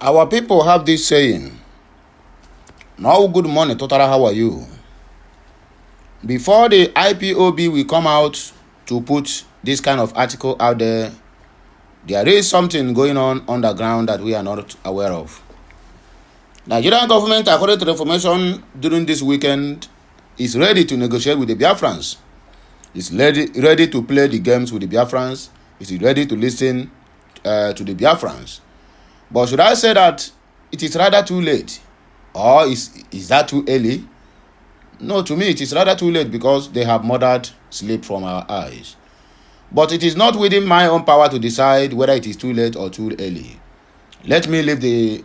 Our people have this saying, no good morning, Totara, how are you? Before the IPOB will come out to put this kind of article out there is something going on underground that we are not aware of. Nigerian government, according to the information during this weekend, is ready to negotiate with the Biafrans. Is ready to play the games with the Biafrans. Is ready to listen to the Biafrans. But should I say that it is rather too late? Or is that too early? No, to me it is rather too late because they have murdered sleep from our eyes. But it is not within my own power to decide whether it is too late or too early. Let me leave the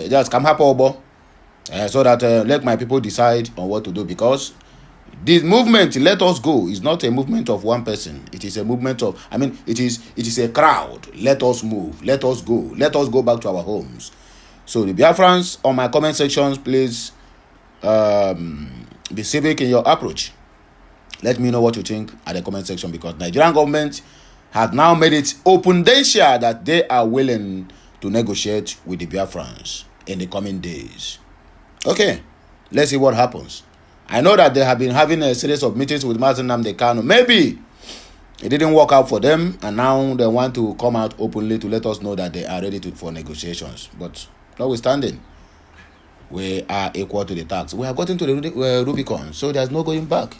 just come happy so that let my people decide on what to do, because this movement, let us go, is not a movement of one person. It is a movement of, it is a crowd. Let us move. Let us go. Let us go back to our homes. So the Biafrans, on my comment sections, please be civic in your approach. Let me know what you think at the comment section, because Nigerian government has now made it open danger that they are willing to negotiate with the Biafrans in the coming days. Okay, let's see what happens. I know that they have been having a series of meetings with Martin Nnamdi Kanu. Maybe it didn't work out for them, and now they want to come out openly to let us know that they are ready for negotiations. But notwithstanding, we are equal to the tax. We have gotten to the Rubicon, so there's no going back.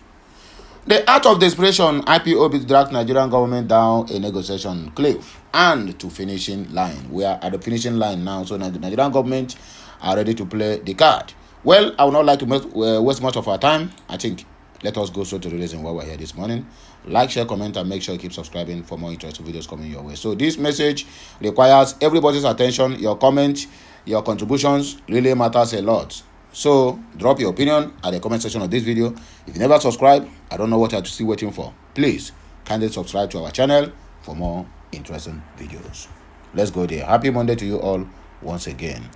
The act of desperation, IPOB dragged Nigerian government down a negotiation cliff and to finishing line. We are at the finishing line now, so the Nigerian government are ready to play the card. Well, I would not like to waste much of our time. I think let us go straight to the reason why we're here this morning. Like, share, comment, and make sure you keep subscribing for more interesting videos coming your way. So this message requires everybody's attention. Your comment, your contributions really matters a lot. So drop your opinion at the comment section of this video. If you never subscribe, I don't know what you're still waiting for. Please kindly subscribe to our channel for more interesting videos. Let's go there. Happy Monday to you all once again.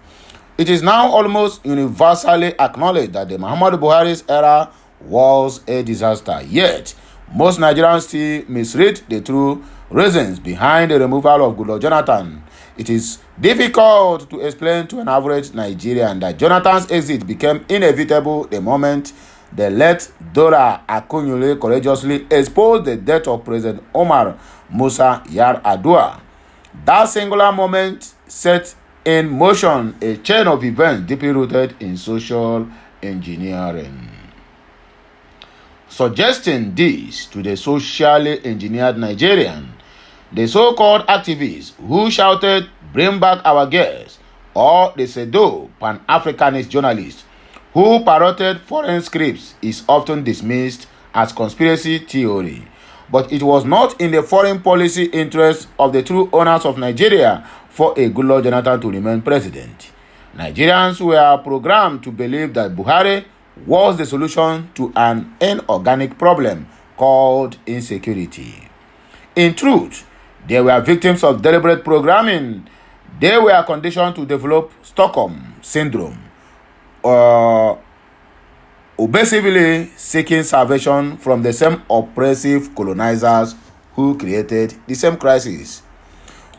It is now almost universally acknowledged that the Muhammadu Buhari's era was a disaster. Yet, most Nigerians still misread the true reasons behind the removal of Goodluck Jonathan. It is difficult to explain to an average Nigerian that Jonathan's exit became inevitable the moment the late Dora Akunyili courageously exposed the death of President Omar Musa Yar'Adua. That singular moment set in motion a chain of events deeply rooted in social engineering. Suggesting this to the socially engineered Nigerian, the so-called activists who shouted, "Bring back our girls," or the pseudo Pan-Africanist journalists who parroted foreign scripts, is often dismissed as conspiracy theory. But it was not in the foreign policy interest of the true owners of Nigeria for a Goodluck Jonathan to remain president. Nigerians were programmed to believe that Buhari was the solution to an inorganic problem called insecurity. In truth, they were victims of deliberate programming. They were conditioned to develop Stockholm syndrome, obsessively seeking salvation from the same oppressive colonizers who created the same crisis.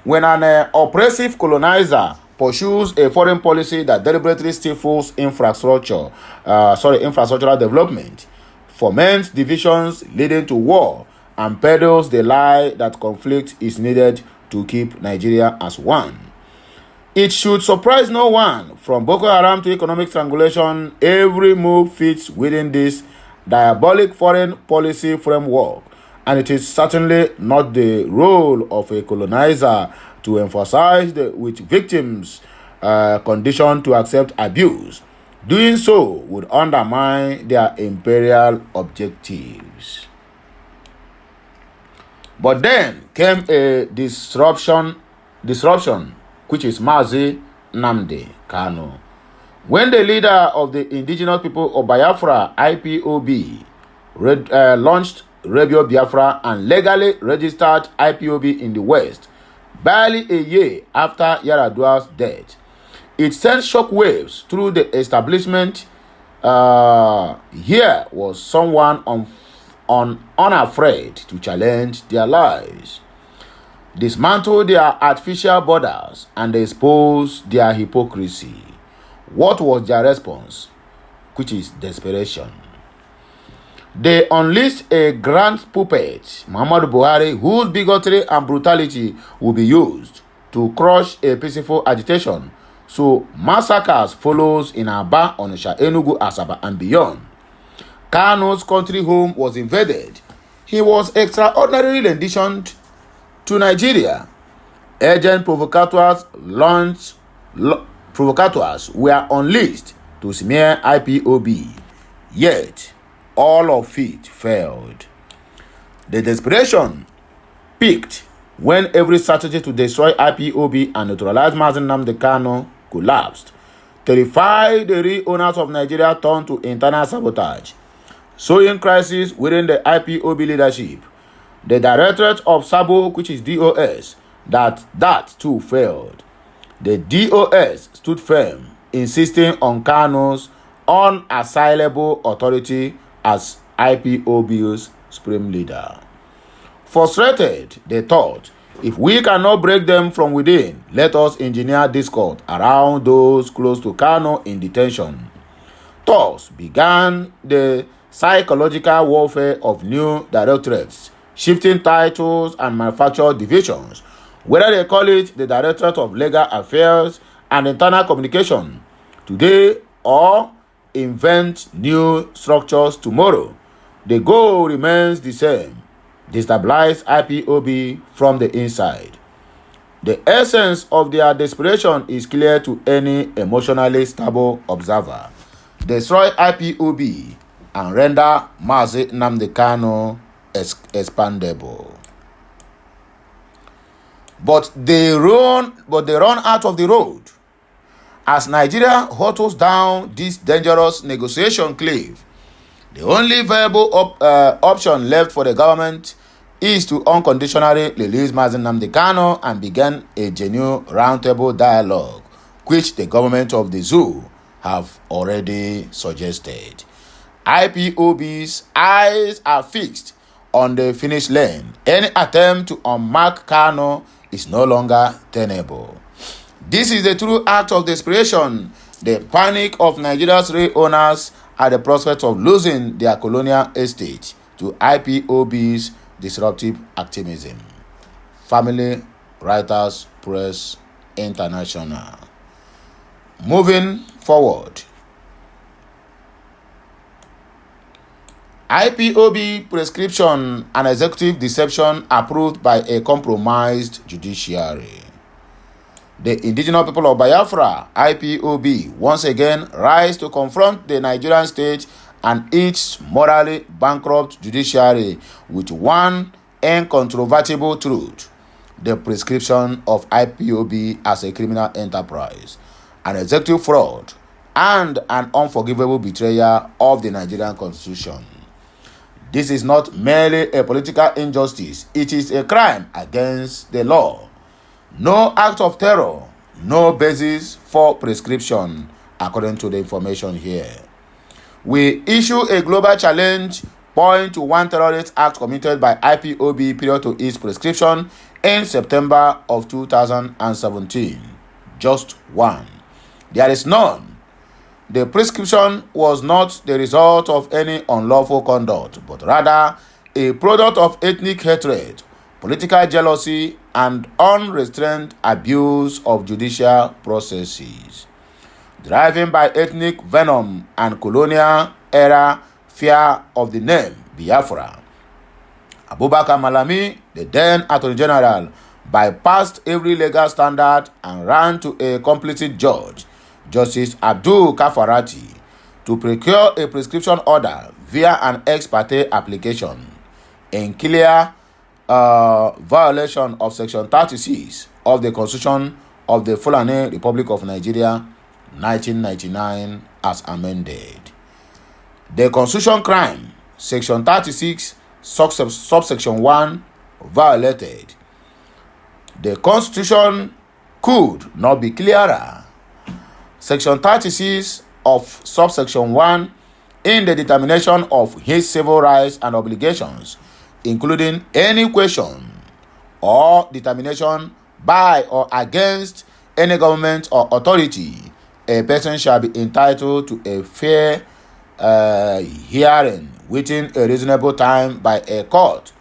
When an oppressive colonizer pursues a foreign policy that deliberately stifles infrastructural development, foments divisions leading to war, and peddles the lie that conflict is needed to keep Nigeria as one, it should surprise no one. From Boko Haram to economic strangulation, every move fits within this diabolic foreign policy framework. And it is certainly not the role of a colonizer to emphasize with victims conditioned to accept abuse. Doing so would undermine their imperial objectives. But then came a disruption, which is Mazi Nnamdi Kanu. When the leader of the indigenous people of Biafra, IPOB, launched Radio Biafra and legally registered IPOB in the West, barely a year after Yar'Adua's death, it sent shockwaves through the establishment. Here was someone unafraid to challenge their lies. dismantle their artificial borders, and expose their hypocrisy. What was their response? Which is desperation. They unleashed a grand puppet, Muhammadu Buhari, whose bigotry and brutality will be used to crush a peaceful agitation. So massacres follows in Aba, Onitsha, Enugu, Asaba, and beyond. Kano's country home was invaded. He was extraordinarily renditioned to Nigeria. Urgent provocateurs were unleashed to smear IPOB. Yet, all of it failed. The desperation peaked when every strategy to destroy IPOB and neutralize Mazi Nnamdi Kanu collapsed. Terrified, the real owners of Nigeria turned to internal sabotage, sowing crisis within the IPOB leadership. The Directorate of Sabo, which is DOS, that too failed. The DOS stood firm, insisting on Kanu's unassailable authority as IPOB's supreme leader. Frustrated, they thought, if we cannot break them from within, let us engineer discord around those close to Kanu in detention. Thus began the psychological warfare of new directorates, shifting titles and manufactured divisions, whether they call it the Directorate of Legal Affairs and Internal Communication today or invent new structures tomorrow. The goal remains the same: destabilize IPOB from the inside. The essence of their desperation is clear to any emotionally stable observer. Destroy IPOB and render Mazi Nnamdi Kanu expandable. But they run out of the road. As Nigeria hurtles down this dangerous negotiation cliff, the only viable option left for the government is to unconditionally release Mazi Nnamdi Kanu and begin a genuine roundtable dialogue, which the government of the zoo have already suggested. IPOB's eyes are fixed on the finish line. Any attempt to unmark Kanu is no longer tenable. This is the true act of desperation, the panic of Nigeria's real owners at the prospect of losing their colonial estate to IPOB's disruptive activism. Family Writers Press International. Moving forward, IPOB prescription and executive deception approved by a compromised judiciary. The indigenous people of Biafra, IPOB, once again rise to confront the Nigerian state and its morally bankrupt judiciary with one incontrovertible truth: the prescription of IPOB as a criminal enterprise, an executive fraud, and an unforgivable betrayal of the Nigerian Constitution. This is not merely a political injustice, it is a crime against the law. No act of terror, no basis for prescription, according to the information here. We issue a global challenge, point to one terrorist act committed by IPOB prior to its prescription in September of 2017. Just one. There is none. The prescription was not the result of any unlawful conduct, but rather a product of ethnic hatred, political jealousy, and unrestrained abuse of judicial processes. Driven by ethnic venom and colonial-era fear of the name Biafra, Abubakar Malami, the then Attorney General, bypassed every legal standard and ran to a complicit judge, Justice Abdul Kafarati, to procure a prescription order via an ex parte application, in clear violation of Section 36 of the Constitution of the Fulani Republic of Nigeria, 1999, as amended. The Constitution crime, Section 36, subsection 1, violated. The Constitution could not be clearer. Section 36 of subsection 1, in the determination of his civil rights and obligations, including any question or determination by or against any government or authority, a person shall be entitled to a fair hearing within a reasonable time by a court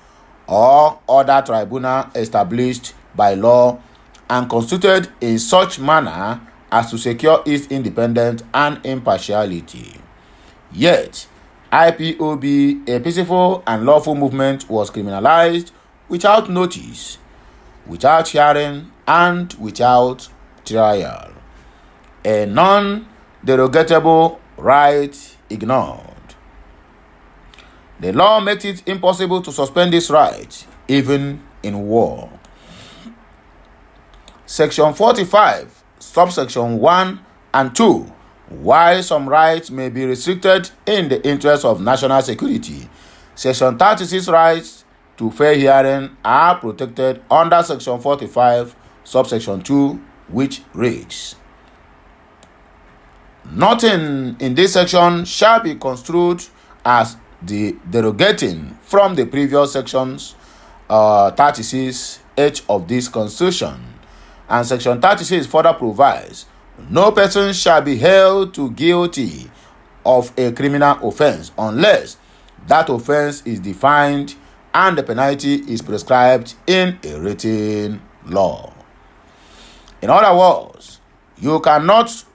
or other tribunal established by law and constituted in such manner as to secure its independence and impartiality. Yet, IPOB, a peaceful and lawful movement, was criminalized without notice, without hearing, and without trial. A non-derogatable right ignored. The law makes it impossible to suspend this right, even in war. Section 45, subsection 1 and 2. While some rights may be restricted in the interest of national security, Section 36 rights to fair hearing are protected under Section 45, subsection 2, which reads, nothing in this section shall be construed as derogating from the previous sections 36H of this Constitution. And Section 36 further provides, no person shall be held to guilty of a criminal offense unless that offense is defined and the penalty is prescribed in a written law. In other words, you cannot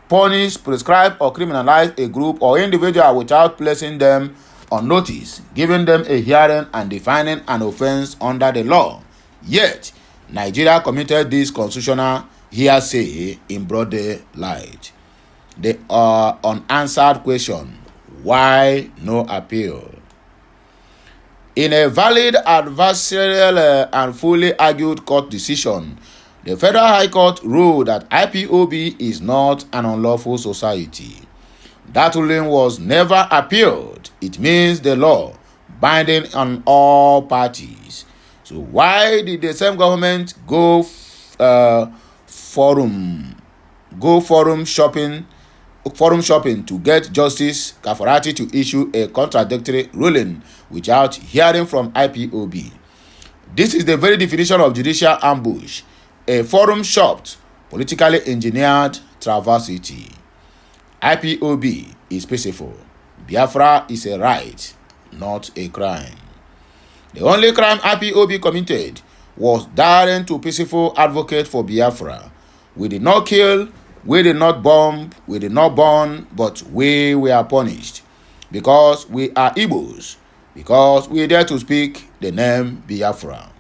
punish, prescribe, or criminalize a group or individual without placing them on notice, giving them a hearing, and defining an offense under the law. Yet, Nigeria committed this constitutional hearsay in broad daylight. The unanswered question, why no appeal? In a valid adversarial and fully argued court decision, the Federal High Court ruled that IPOB is not an unlawful society. That ruling was never appealed. It means the law, binding on all parties. So why did the same government go forum shopping to get Justice Kafarati to issue a contradictory ruling without hearing from IPOB? This is the very definition of judicial ambush, a forum-shopped, politically engineered travesty. IPOB is peaceful. Biafra is a right, not a crime. The only crime IPOB committed was daring to peacefully advocate for Biafra. We did not kill, we did not bomb, we did not burn, but we were punished because we are Igbos, because we dare to speak the name Biafra.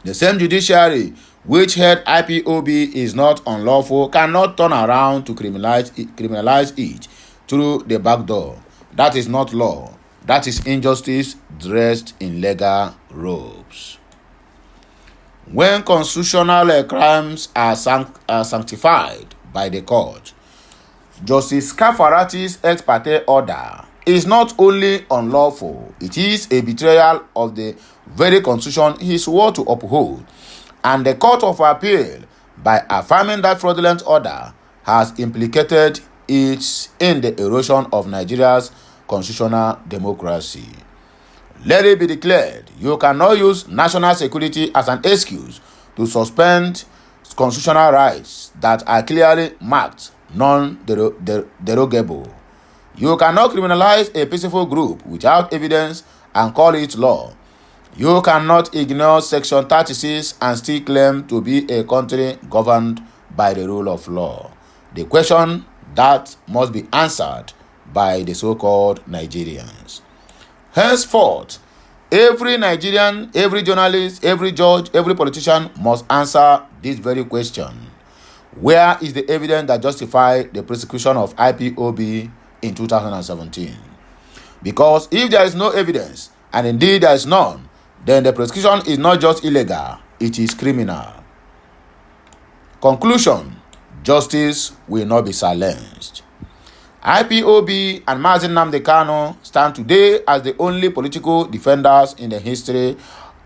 The same judiciary which held IPOB is not unlawful cannot turn around to criminalize it through the back door. That is not law. That is injustice dressed in legal robes. When constitutional crimes are sanctified by the court, Justice Kafarati's ex parte order is not only unlawful, it is a betrayal of the very constitution he swore to uphold. And the Court of Appeal, by affirming that fraudulent order, has implicated it in the erosion of Nigeria's constitutional democracy. Let it be declared, you cannot use national security as an excuse to suspend constitutional rights that are clearly marked non-derogable. You cannot criminalize a peaceful group without evidence and call it law. You cannot ignore Section 36 and still claim to be a country governed by the rule of law. The question that must be answered by the so-called Nigerians. Henceforth, every Nigerian, every journalist, every judge, every politician must answer this very question. Where is the evidence that justifies the prosecution of IPOB in 2017? Because if there is no evidence, and indeed there is none, then the prosecution is not just illegal, it is criminal. Conclusion: justice will not be silenced. IPOB and Mazi Nnamdi Kanu stand today as the only political defenders in the history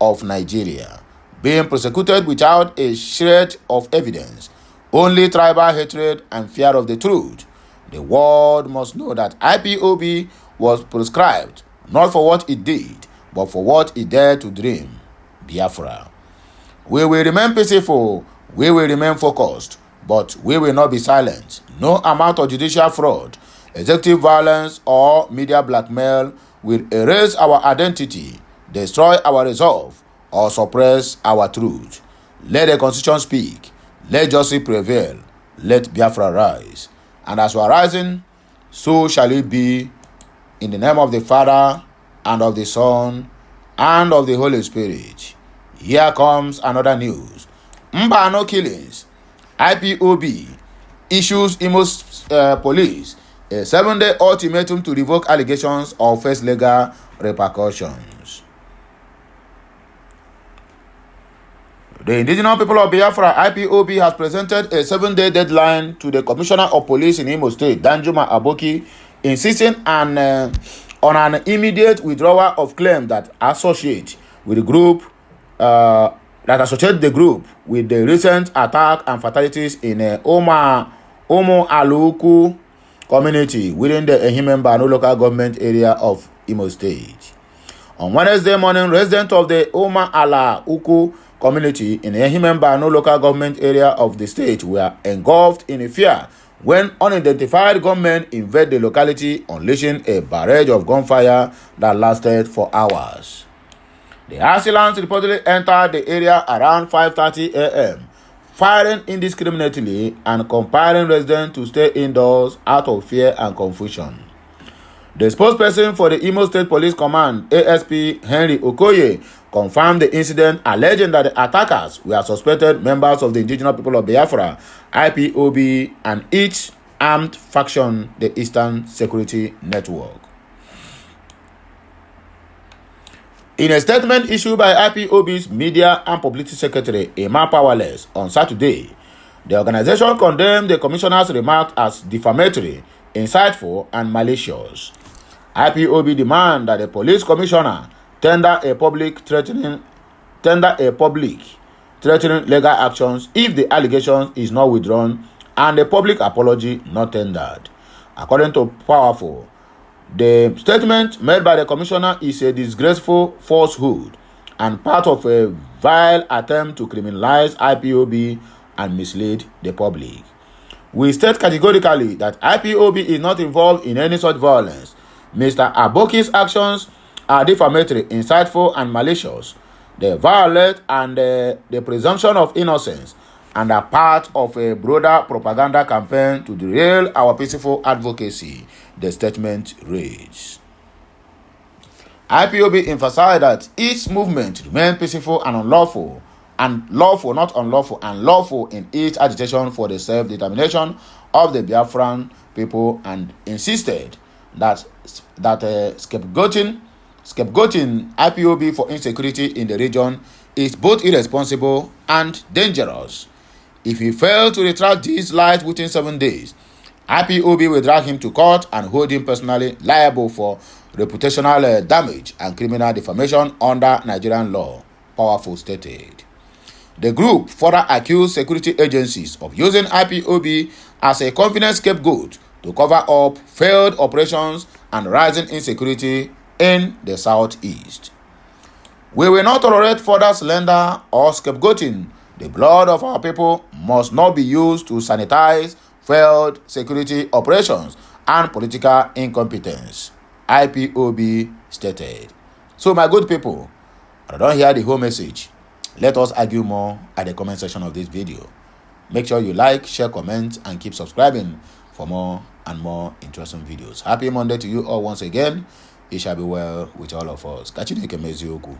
of Nigeria, being prosecuted without a shred of evidence, only tribal hatred and fear of the truth. The world must know that IPOB was proscribed not for what it did, but for what it dared to dream. Biafra. We will remain peaceful, we will remain focused, but we will not be silent. No amount of judicial fraud, executive violence, or media blackmail will erase our identity, destroy our resolve, or suppress our truth. Let the Constitution speak. Let justice prevail. Let Biafra rise. And as we are rising, so shall it be, in the name of the Father, and of the Son, and of the Holy Spirit. Here comes another news. Mbano killings. IPOB issues Imo police a 7-day ultimatum to revoke allegations or face legal repercussions. The indigenous people of Biafra, IPOB, has presented a 7-day deadline to the Commissioner of Police in Imo State, Danjuma Aboki, insisting on an immediate withdrawal of claims that associate with the group associate the group with the recent attack and fatalities in Omo Aluku community within the Ehimembano local government area of Imo State. On Wednesday morning, residents of the Omo Aluku community in the Ehimembano local government area of the state were engulfed in fear when unidentified gunmen invaded the locality, unleashing a barrage of gunfire that lasted for hours. The assailants reportedly entered the area around 5:30 a.m., firing indiscriminately and compelling residents to stay indoors out of fear and confusion. The spokesperson for the Imo State Police Command, ASP Henry Okoye, confirmed the incident, alleging that the attackers were suspected members of the indigenous people of Biafra, IPOB, and its armed faction, the Eastern Security Network. In a statement issued by IPOB's Media and Publicity Secretary, Emma Powerless, on Saturday, the organization condemned the commissioner's remarks as defamatory, insightful, and malicious. IPOB demand that the police commissioner tender a public threatening legal actions if the allegation is not withdrawn and a public apology not tendered. According to Powerful, the statement made by the commissioner is a disgraceful falsehood and part of a vile attempt to criminalize IPOB and mislead the public. We state categorically that IPOB is not involved in any such violence. Mr. Aboki's actions are defamatory, insightful, and malicious. They violate and the presumption of innocence and are part of a broader propaganda campaign to derail our peaceful advocacy, the statement reads. IPOB emphasized that its movement remained peaceful and unlawful, and lawful in its agitation for the self-determination of the Biafran people, and insisted that scapegoating IPOB for insecurity in the region is both irresponsible and dangerous. If he fails to retract these lies within 7 days, IPOB will drag him to court and hold him personally liable for reputational damage and criminal defamation under Nigerian law, Powerful stated. The group further accused security agencies of using IPOB as a convenient scapegoat to cover up failed operations and rising insecurity in the southeast. We will not tolerate further slander or scapegoating. The blood of our people must not be used to sanitize failed security operations and political incompetence, IPOB stated. So, my good people, I don't hear the whole message. Let us argue more at the comment section of this video. Make sure you like, share, comment, and keep subscribing for more and more interesting videos. Happy Monday to you all once again. It shall be well with all of us. Catch you next time.